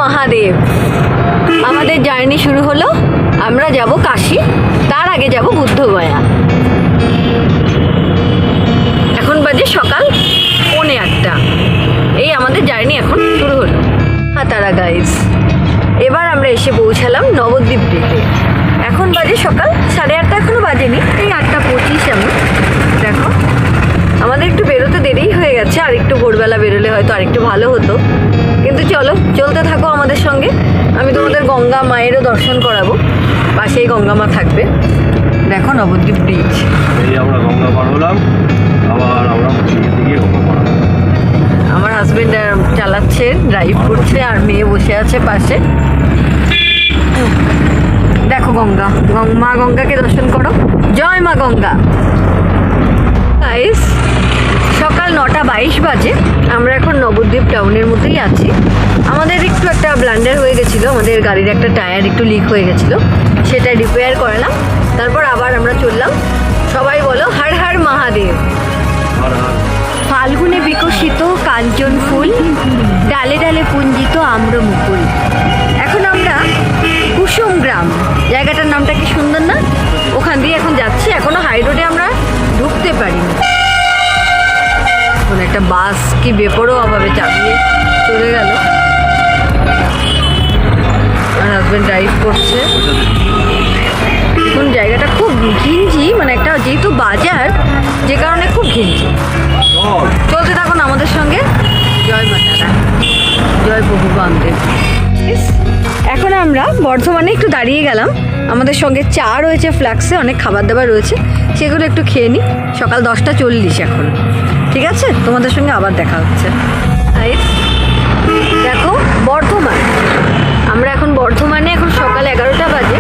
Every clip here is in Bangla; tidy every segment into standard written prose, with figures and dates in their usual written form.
মহাদেব। আমাদের জার্নি শুরু হলো। আমরা যাব কাশী, তার আগে যাব বুদ্ধগয়া। এখন বাজে সকাল 8:45। এই আমাদের জার্নি এখন শুরু হলো। তারা গাইস, এবার আমরা এসে পৌঁছালাম নবদ্বীপ দ্বীপে। এখন বাজে সকাল 8:30, এখনো বাজেনি, এই 8:25 এমন। দেখো আমাদের একটু বেরোতে দেরিই হয়ে গেছে, আর একটু ভোরবেলা বেরোলে হয়তো আরেকটু ভালো হতো, কিন্তু চলো চলতে থাকো আমাদের সঙ্গে। আমি তোমাদের গঙ্গা মায়েরও দর্শন করাবো, পাশেই গঙ্গা মা থাকবে। দেখো নবদ্বীপ ব্রিজ। এই আমরা গঙ্গা পার হলাম, আবার আমরা দিকে গঙ্গা পার হলাম। আমার হাজবেন্ড চালাচ্ছে, ড্রাইভ করছে, আর মেয়ে বসে আছে পাশে। দেখো গঙ্গা, মা গঙ্গাকে দর্শন করো। জয় মা গঙ্গা। গাইস, সকাল 9:22 বাজে। আমরা এখন নবদ্বীপ টাউনের মধ্যেই আছি। আমাদের একটু একটা ব্লান্ডার হয়ে গেছিলো, আমাদের গাড়ির একটা টায়ার একটু লিক হয়ে গেছিলো, সেটা রিপেয়ার করালাম। তারপর আবার আমরা চললাম। সবাই বলো হর হর মহাদেব। ফাল্গুনে বিকশিত কাঞ্চন ফুল, ডালে ডালে পুঞ্জিত আম্র মুকুল। এখন আমরা কুসুম গ্রাম, জায়গাটার নামটা কি সুন্দর না? ওখান দিয়ে এখন যাচ্ছি। এখনো হাই রোডে আমরা ঢুকতে পারিনি। এখন একটা বাস কি বেপরোয়াভাবে চাপিয়ে চলে গেল। আমার হাজবেন্ড ড্রাইভ করছে। এখন জায়গাটা খুব ঘিঞ্জি, মানে একটা যেহেতু বাজার, যে কারণে খুব ঘিঞ্জি। চলতে থাকুন আমাদের সঙ্গে। জয় মাতারা, জয় প্রভু বামদেব। এখন আমরা বর্ধমানে একটু দাঁড়িয়ে গেলাম। আমাদের সঙ্গে চা রয়েছে, ফ্লাক্সে অনেক খাবার দাবার রয়েছে, সেগুলো একটু খেয়ে নিই। সকাল 10:40 এখন। ঠিক আছে, তোমাদের সঙ্গে আবার দেখা হচ্ছে। দেখো বর্ধমান, আমরা এখন বর্ধমানে। এখন সকাল 11টা বাজে।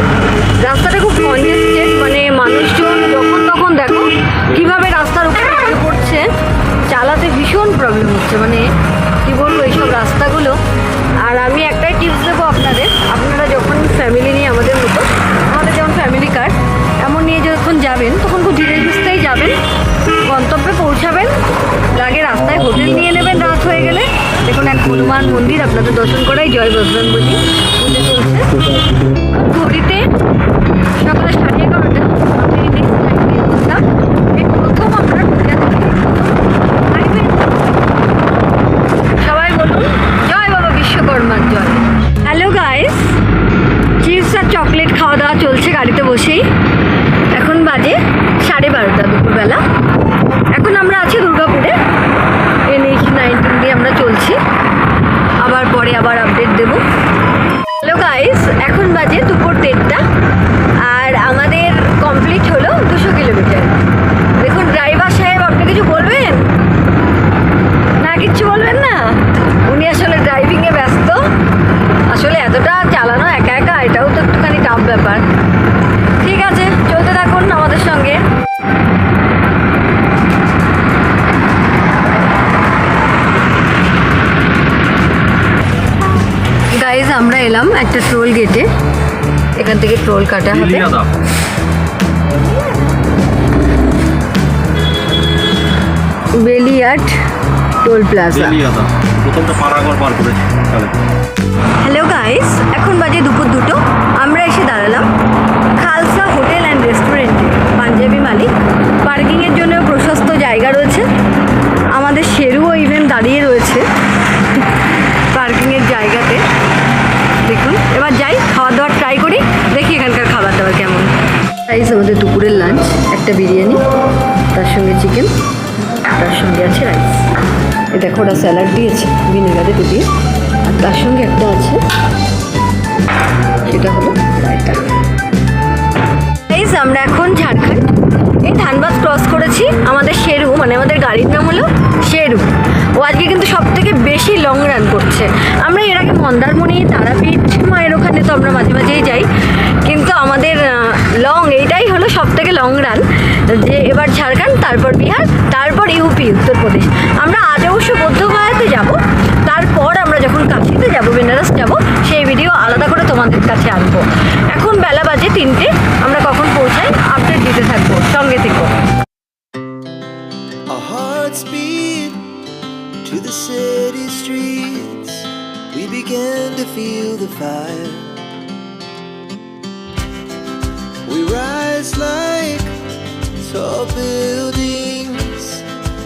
রাস্তাটা খুব কনজেস্টেড, মানে মানুষজন যখন তখন দেখো কীভাবে রাস্তার উপরে উঠে পড়ছে। চালাতে ভীষণ প্রবলেম হচ্ছে, মানে কী বলবো এইসব রাস্তাগুলো। আর আমি একটাই টিপস দেবো আপনাদের, আপনারা যখন ফ্যামিলি নিয়ে, আমাদের মতো, আমাদের যেমন ফ্যামিলি কার এমন নিয়ে যখন যাবেন, তখন খুব ধীরে সুস্থেই যাবেন, গন্তব্যে পৌঁছাবেন। আগে রাস্তায় হোটেল নিয়ে নেবেন রাত হয়ে গেলে। দেখুন এক হনুমান মন্দির, আপনাদের দর্শন করাই। জয় বজরংবলী পুজো চলছে। ঘড়িতে সকাল 11:30। আমি নেক্সট লাইন দিয়ে বলতাম, এই প্রথম আমরা ঢুকে থাকি। সবাই বলুন জয় বাবা বিশ্বকর্মার জয়। হ্যালো গাইস, চিপস আর চকলেট খাওয়া দাওয়া চলছে গাড়িতে বসেই। এখন বাজে 12:30 দুপুরবেলা। এখন আমরা আছি দুর্গাপুরে, NH-19 দিয়ে আমরা চলছি। আবার পরে আবার আপডেট দেবো। হ্যালো গাইস, এখন বাজে দুপুর 1:30, আর আমাদের কমপ্লিট হলো 200 কিলোমিটার। দেখুন ড্রাইভার সাহেব, আপনি কিছু বলবেন না? কিচ্ছু বলবেন না? উনি আসলে ড্রাইভিংয়ে ব্যস্ত। আসলে এতটা চালানো একা একা, এটাও তো একটুখানি টাফ ব্যাপার। ঠিক আছে, চলতে থাকুন আমাদের সঙ্গে। গাইজ, আমরা এলাম একটা টোল গেটে। এখান থেকে টোল কাটা হবে। বেলিয়াট টোল প্লাজা। হ্যালো গাইস, এখন বাজে দুপুর 2টো। আমরা এসে দাঁড়ালাম খালসা হোটেল অ্যান্ড রেস্টুরেন্টে। পাঞ্জাবি মালিক, পার্কিংয়ের জন্য প্রশস্ত জায়গা রয়েছে। আমাদের শেরুও ইভেন দাঁড়িয়ে রয়েছে পার্কিংয়ের জায়গাতে। দেখুন, এবার যাই, খাওয়া দাওয়ার ট্রাই করি, দেখি এখানকার খাবার দাবার কেমন। গাইস, আমাদের দুপুরের লাঞ্চ একটা বিরিয়ানি, তার সঙ্গে চিকেন, তার সঙ্গে আছে রাইস। এ দেখো, ওরা স্যালাড দিয়েছে ভিনেগারে ডুবিয়ে, আর তার সঙ্গে একটা আছে, সেটা হলো রায়তা। গাইস, আমরা এখন ঝাড়খণ্ড, এই ধানবাদ ক্রস করেছি। আমাদের শেরু, মানে আমাদের গাড়ির নাম হলো শেরু। ও আজকে কিন্তু সব থেকে বেশি লং রান করছে। আমরা এর আগে মন্দারমণি, তারাপীঠ মায়ের ওখানে তো আমরা মাঝে মাঝেই যাই, কিন্তু আমাদের লং এইটাই হলো সব থেকে লং রান। যে এবার ঝাড়খণ্ড, তারপর বিহার, তারপর ইউপি, উত্তরপ্রদেশ। আমরা আজ অবশ্য বৌদ্ধগয়াতে যাব, তারপর আমরা যখন কাশীতে যাব, বেনারস যাব, সেই ভিডিও আলাদা করে তোমাদের কাছে আনবো। এখন বেলা বাজে 3টে। আমরা কখন পৌঁছাই আপডেট দিতে থাকবো, সঙ্গে থেকো। To the city streets, we began to feel the fire. We rise like tall buildings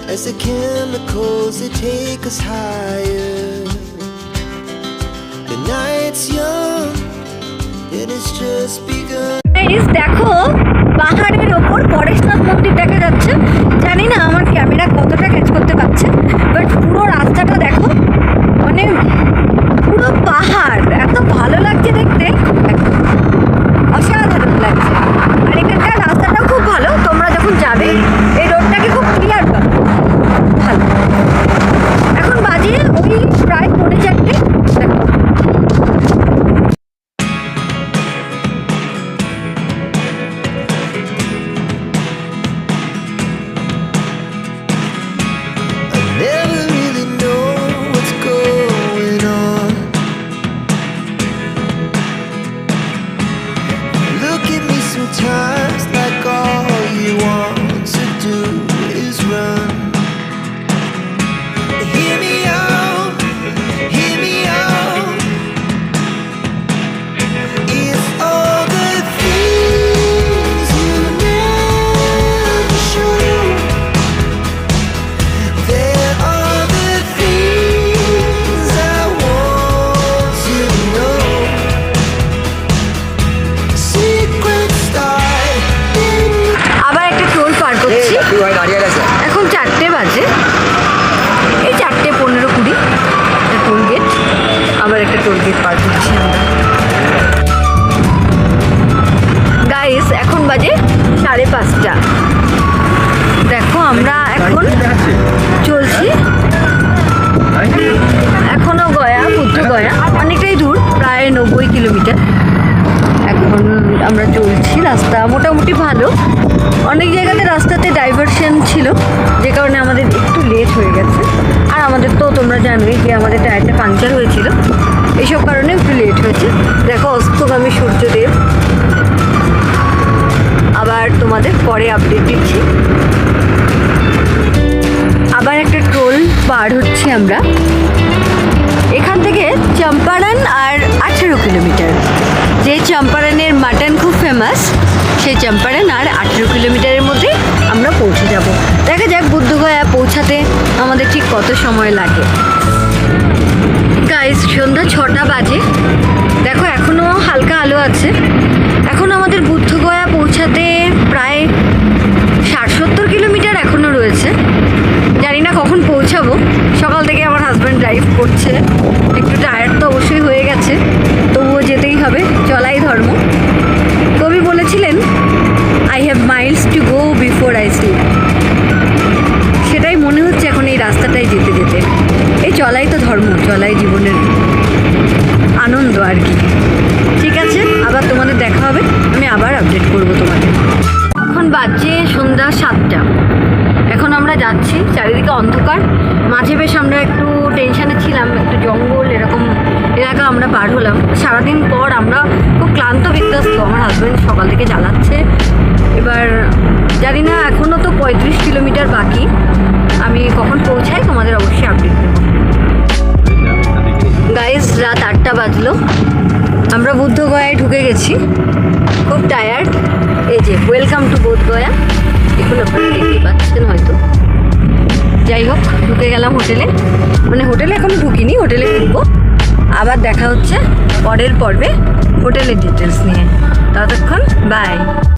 as the chemicals they take us higher. The night's young and it's just begun. Guys দেখো পাহাড়ের ওপর পরেশনাথ মন্দির দেখা যাচ্ছে। জানি না আমার ক্যামেরা কতটা ক্যাচ করতে পারছে, বাট পুরো রাস্তাটা দেখো, মানে পুরো পাহাড়, এত ভালো লাগছে দেখতে, অসাধারণ লাগছে। আর এখানকার রাস্তাটাও খুব ভালো, তোমরা যখন যাবে এই রোডটাকে খুব ক্লিয়ার পাবে, ভালো। এখন বাজে ওই প্রায় 4:30। দেখো Never really know what's going on. Look at me sometimes like all you want to do is run. Hear me out, hear me out. If all the things you never show, there are the things I want to know. Secrets start in আবার একটা টোল পার করছি। এখন 4টে বাজে, এই 4:15-20 একটা টোল গেট, আবার একটা টোল গেট পার করছি আমরা। গাইস এখন বাজে 5:30। দেখো আমরা এখন চলছি, এখনো গয়া, বুদ্ধ গয়া, অনেকটাই দূর, প্রায় 90 কিলোমিটার। এখন আমরা চলছি, রাস্তা মোটামুটি ভালো, অনেক জায়গাতে রাস্তাতে ডাইভারশন ছিল, যে কারণে আমাদের একটু লেট হয়ে গেছে। আর আমাদের তো তোমরা জানোই যে আমাদের টায়ারটা পাংচার হয়েছিল, এইসব কারণে একটু লেট হয়েছে। দেখো অস্তগামী সূর্যদেব, আবার তোমাদের পরে আপডেট দিচ্ছি। আবার একটা টোল পার হচ্ছে আমরা, এখান থেকে চম্পারণ আর 18 কিলোমিটার। যে চম্পারণের মাটন খুব ফেমাস, সেই চম্পারণ আর 18 কিলোমিটারের মধ্যে আমরা পৌঁছে যাব। দেখা যাক বুদ্ধগয়া পৌঁছাতে আমাদের ঠিক কত সময় লাগে। গাইস সন্ধ্যা 6টা বাজে, দেখো এখনও হালকা আলো আছে। এখন আমাদের বুদ্ধগয়া পৌঁছাতে প্রায় 60-70 কিলোমিটার এখনও রয়েছে। জানি না কখন পৌঁছাবো, সকাল থেকে আমার হাজব্যান্ড ড্রাইভ করছে, একটু টায়ার্ড তো অবশ্যই হয়ে গেছে, তবুও যেতেই হবে, চলাই ধর্ম। কবি বলেছিলেন I have Miles to go before I sleep, সেটাই মনে হচ্ছে এখন এই রাস্তাটাই যেতে যেতে। এই চলাই তো ধর্ম, চলাই জীবনের আনন্দ আর কি। ঠিক আছে, আবার তোমাদের দেখা হবে, আমি আবার আপডেট করবো তোমাদের। এখন বাজছে সন্ধ্যা 7টা, এখন আমরা যাচ্ছি, চারিদিকে অন্ধকার, মাঝে বেশ আমরা একটু টেনশানে ছিলাম, একটু জঙ্গল এরকম এলাকা আমরা পার হলাম। সারাদিন পর আমরা খুব ক্লান্ত বিধ্বস্ত, আমার হাজব্যান্ড সকাল থেকে জ্বালাচ্ছে। এবার জানি না, এখনও তো 35 কিলোমিটার বাকি, আমি কখন পৌঁছাই তোমাদের অবশ্যই আপডেট দেবো। গাইস রাত 8টা বাজলো, আমরা বুদ্ধগয়ায় ঢুকে গেছি, খুব টায়ার্ড। এই যে ওয়েলকাম টু বোধগয়া, এগুলো আপনারা দেখতে পাচ্ছেন হয়তো। যাই হোক, ঢুকে গেলাম হোটেলে, মানে হোটেলে এখনো ঢুকিনি, হোটেলে ঢুকবো। আবার দেখা হচ্ছে পরের পর্বে হোটেলের ডিটেলস নিয়ে, ততক্ষণ বাই।